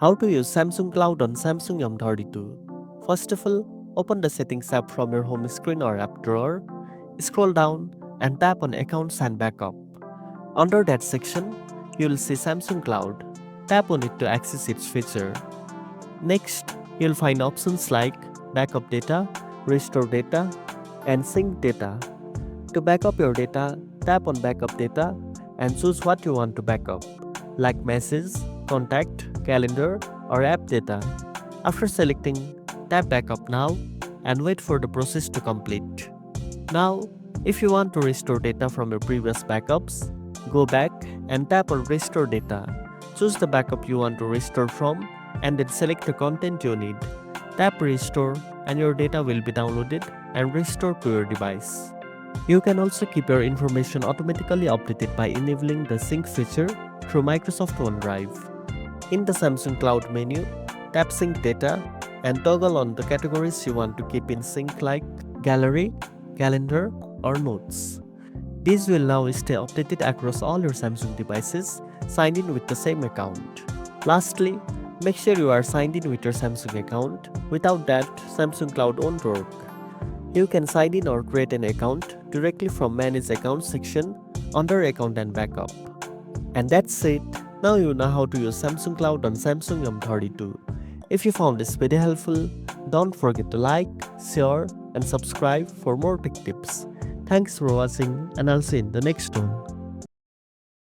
How to use Samsung Cloud on Samsung M32. First of all, open the Settings app from your home screen or app drawer. Scroll down and tap on Accounts and Backup. Under that section, you will see Samsung Cloud. Tap on it to access its feature. Next, you'll find options like Backup Data, Restore Data, and Sync Data. To backup your data, tap on Backup Data and choose what you want to backup, like Message, Contact, Calendar, or App data. After selecting, tap Backup Now and wait for the process to complete. Now, if you want to restore data from your previous backups, go back and tap on Restore Data. Choose the backup you want to restore from and then select the content you need. Tap Restore and your data will be downloaded and restored to your device. You can also keep your information automatically updated by enabling the Sync feature through Microsoft OneDrive. In the Samsung Cloud menu, tap Sync Data and toggle on the categories you want to keep in sync like Gallery, Calendar, or Notes. These will now stay updated across all your Samsung devices signed in with the same account. Lastly, make sure you are signed in with your Samsung account. Without that, Samsung Cloud won't work. You can sign in or create an account directly from Manage Accounts section under Account and Backup. And that's it. Now you know how to use Samsung Cloud on Samsung M32. If you found this video helpful, don't forget to like, share, and subscribe for more tech tips. Thanks for watching, and I'll see you in the next one.